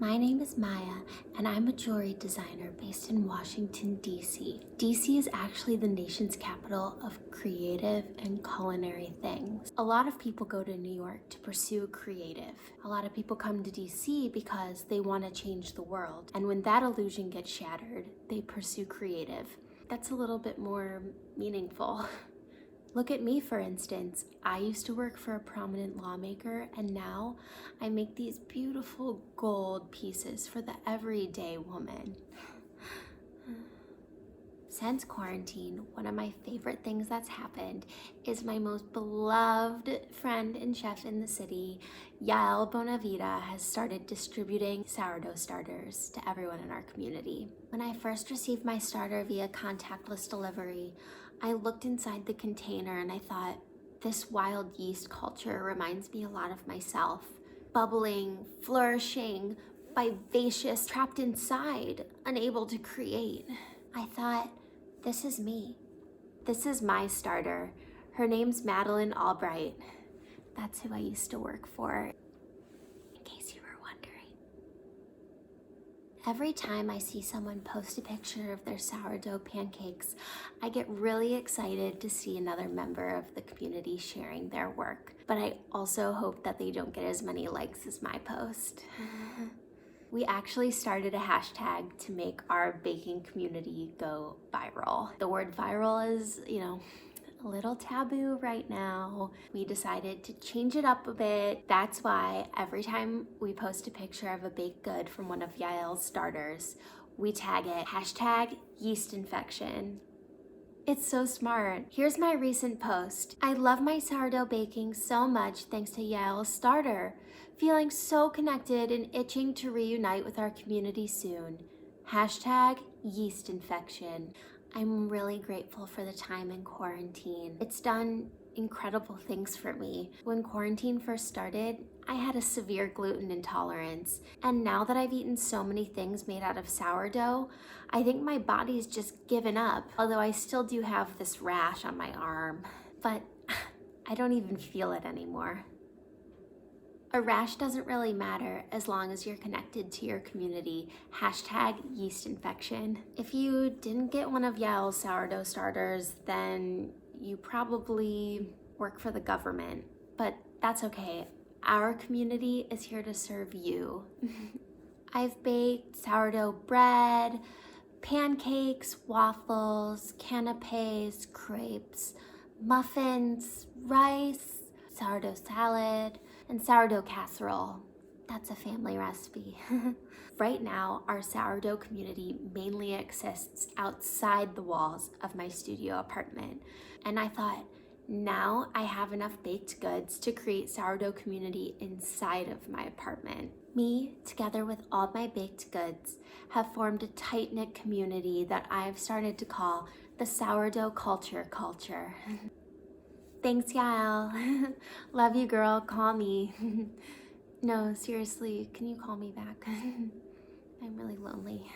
My name is Maya, and I'm a jewelry designer based in Washington, D.C. D.C. is actually the nation's capital of creative and culinary things. A lot of people go to New York to pursue creative. A lot of people come to D.C. because they want to change the world. And when that illusion gets shattered, they pursue creative. That's a little bit more meaningful. Look at me, for instance. I used to work for a prominent lawmaker, and now I make these beautiful gold pieces for the everyday woman. Since quarantine, one of my favorite things that's happened is my most beloved friend and chef in the city, Yael Bonavita, has started distributing sourdough starters to everyone in our community. When I first received my starter via contactless delivery, I looked inside the container and I thought, this wild yeast culture reminds me a lot of myself. Bubbling, flourishing, vivacious, trapped inside, unable to create. I thought, this is me. This is my starter. Her name's Madeline Albright. That's who I used to work for, in case you were wondering. Every time I see someone post a picture of their sourdough pancakes, I get really excited to see another member of the community sharing their work. But I also hope that they don't get as many likes as my post. We actually started a hashtag to make our baking community go viral. The word viral is, a little taboo right now. We decided to change it up a bit. That's why every time we post a picture of a baked good from one of Yael's starters, we tag it hashtag yeast infection. It's so smart. Here's my recent post. I love my sourdough baking so much thanks to Yael's starter. Feeling so connected and itching to reunite with our community soon. Hashtag yeast infection. I'm really grateful for the time in quarantine. It's done incredible things for me. When quarantine first started, I had a severe gluten intolerance. And now that I've eaten so many things made out of sourdough, I think my body's just given up. Although I still do have this rash on my arm, but I don't even feel it anymore. A rash doesn't really matter as long as you're connected to your community. Hashtag yeast infection. If you didn't get one of Yael's sourdough starters, then you probably work for the government, but that's okay. Our community is here to serve you. I've baked sourdough bread, pancakes, waffles, canapes, crepes, muffins, rice, sourdough salad, and sourdough casserole. That's a family recipe. Right now, our sourdough community mainly exists outside the walls of my studio apartment. And I thought, now I have enough baked goods to create sourdough community inside of my apartment. Me, together with all my baked goods, have formed a tight-knit community that I've started to call the sourdough culture. Thanks, Yael. Love you, girl. Call me. No, seriously, can you call me back? I'm really lonely.